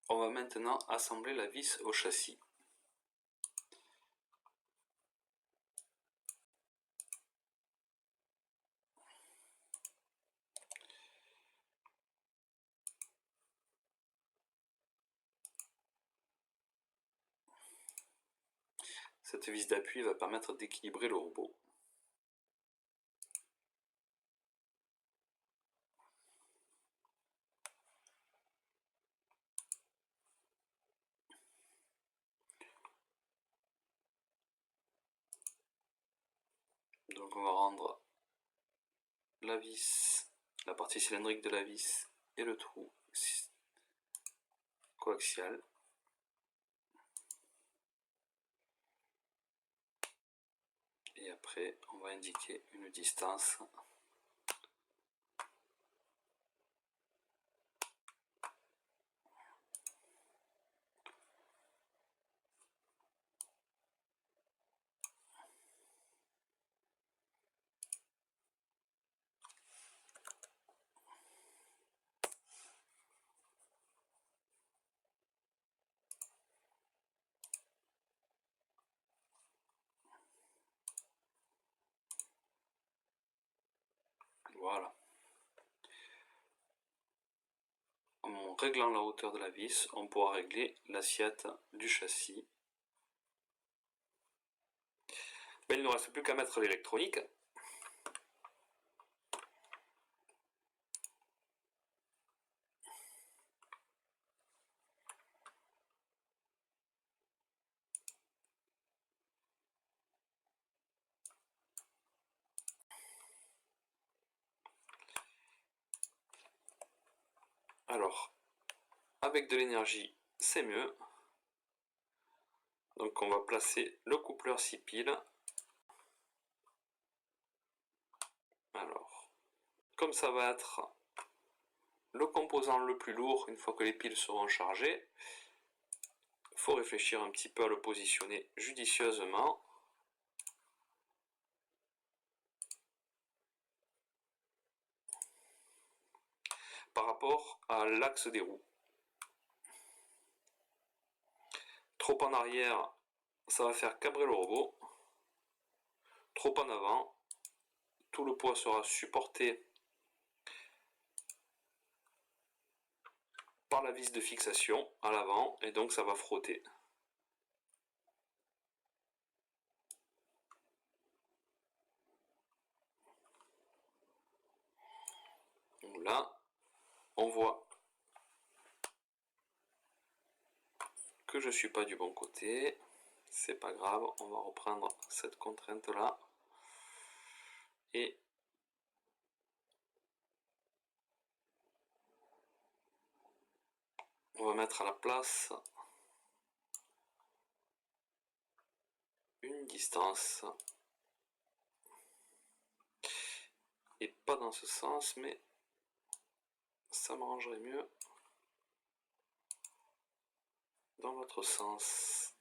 On va maintenant assembler la vis au châssis. Cette vis d'appui va permettre d'équilibrer le robot. Donc on va rendre la vis, la partie cylindrique de la vis et le trou coaxial. Et après on va indiquer une distance . Voilà. En réglant la hauteur de la vis, on pourra régler l'assiette du châssis. Ben, il ne reste plus qu'à mettre l'électronique. Alors, avec de l'énergie, c'est mieux. Donc on va placer le coupleur 6 piles. Alors, comme ça va être le composant le plus lourd une fois que les piles seront chargées, il faut réfléchir un petit peu à le positionner judicieusement. Par rapport à l'axe des roues. Trop en arrière, ça va faire cabrer le robot. Trop en avant, tout le poids sera supporté par la vis de fixation à l'avant et donc ça va frotter. Donc là, on voit que je suis pas du bon côté. C'est pas grave, on va reprendre cette contrainte là et on va mettre à la place une distance et pas dans ce sens, mais ça m'arrangerait mieux dans l'autre sens.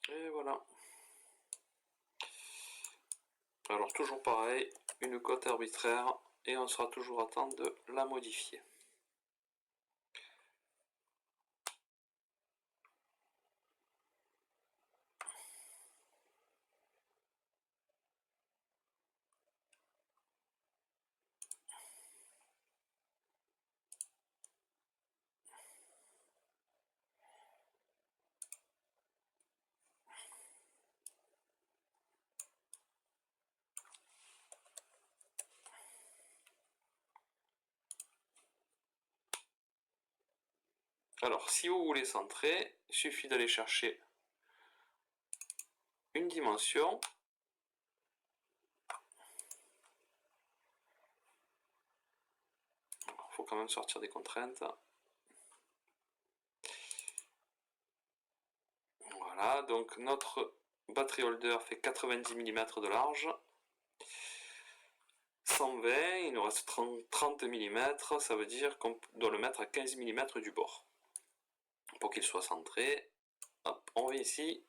Et voilà. Alors toujours pareil, une cote arbitraire et on sera toujours à temps de la modifier. Alors si vous voulez centrer, il suffit d'aller chercher une dimension. Il faut quand même sortir des contraintes. Voilà, donc notre battery holder fait 90 mm de large. 120, il nous reste 30 mm, ça veut dire qu'on doit le mettre à 15 mm du bord. Pour qu'il soit centré, hop, on va ici,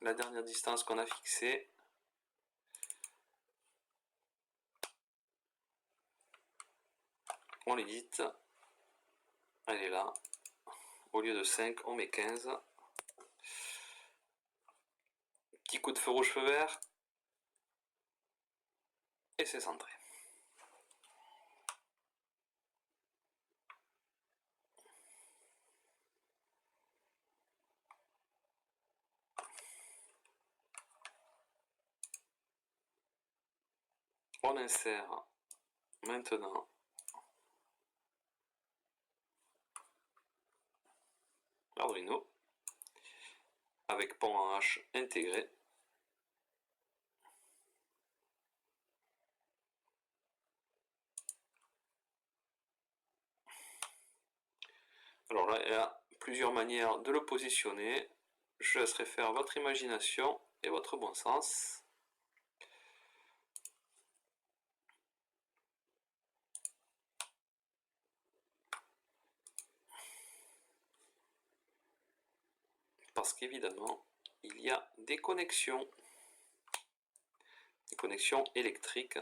la dernière distance qu'on a fixée, On l'édite. Elle est là. Au lieu de 5, on met 15. Petit coup de feu rouge, feu vert. Et c'est centré. On insère maintenant l'Arduino avec pont en H intégré. Alors là, il y a plusieurs manières de le positionner. Je laisserai faire votre imagination et votre bon sens. Parce qu'évidemment, il y a des connexions électriques.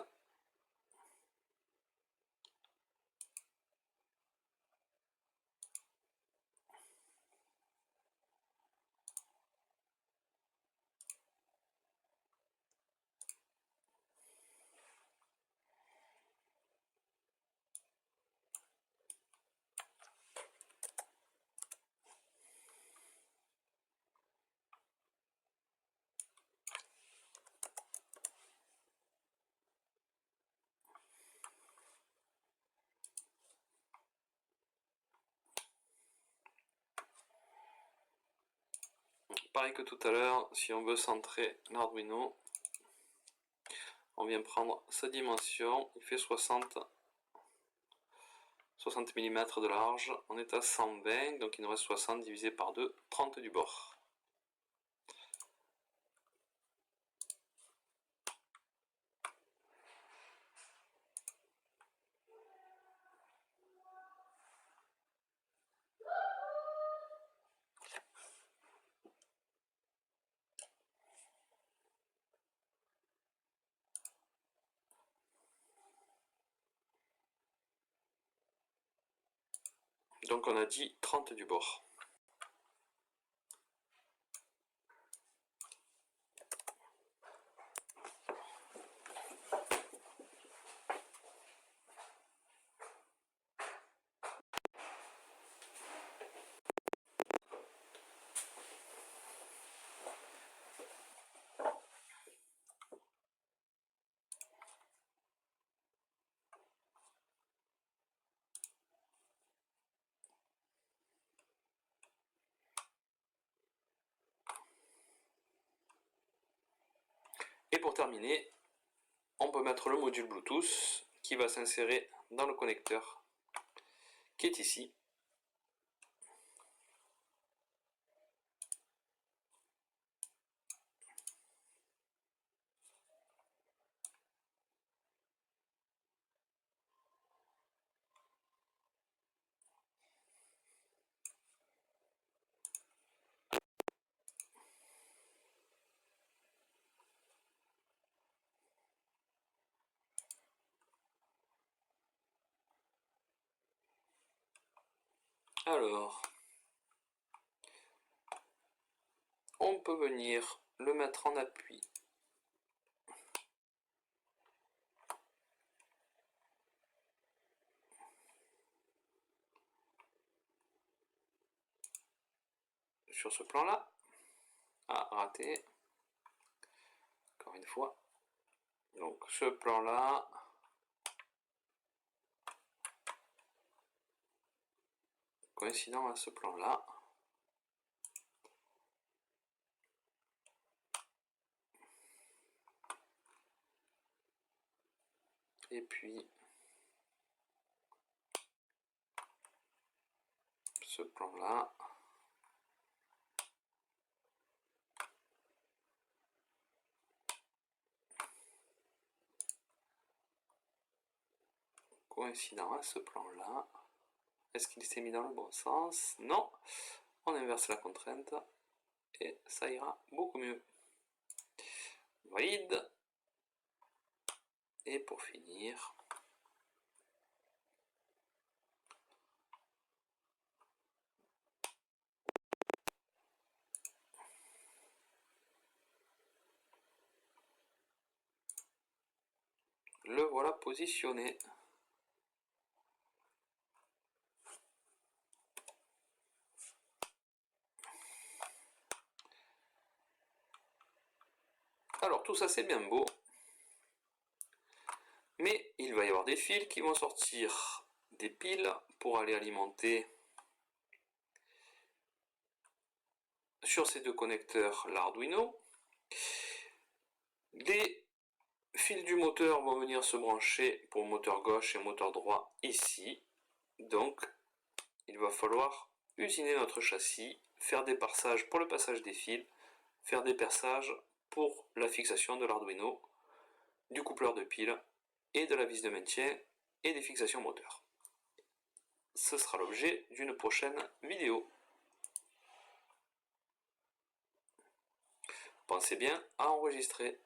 Pareil que tout à l'heure, si on veut centrer l'Arduino, on vient prendre sa dimension, il fait 60 mm de large, on est à 120, donc il nous reste 60 divisé par 2, 30 du bord. Donc on a dit 30 du bord. Et pour terminer, on peut mettre le module Bluetooth qui va s'insérer dans le connecteur qui est ici. Alors, on peut venir le mettre en appui sur ce plan-là. Ah, raté. Encore une fois. Donc ce plan-là. Coïncident à ce plan-là. Et puis ce plan-là. Coïncident à ce plan-là. Est-ce qu'il s'est mis dans le bon sens? Non. On inverse la contrainte et ça ira beaucoup mieux. Valide. Et pour finir, Le voilà positionné. Alors tout ça c'est bien beau, mais il va y avoir des fils qui vont sortir des piles pour aller alimenter sur ces deux connecteurs l'Arduino. Les fils du moteur vont venir se brancher pour moteur gauche et moteur droit ici. Donc il va falloir usiner notre châssis, faire des perçages pour le passage des fils, faire des perçages pour la fixation de l'Arduino, du coupleur de pile et de la vis de maintien et des fixations moteurs. Ce sera l'objet d'une prochaine vidéo. Pensez bien à enregistrer.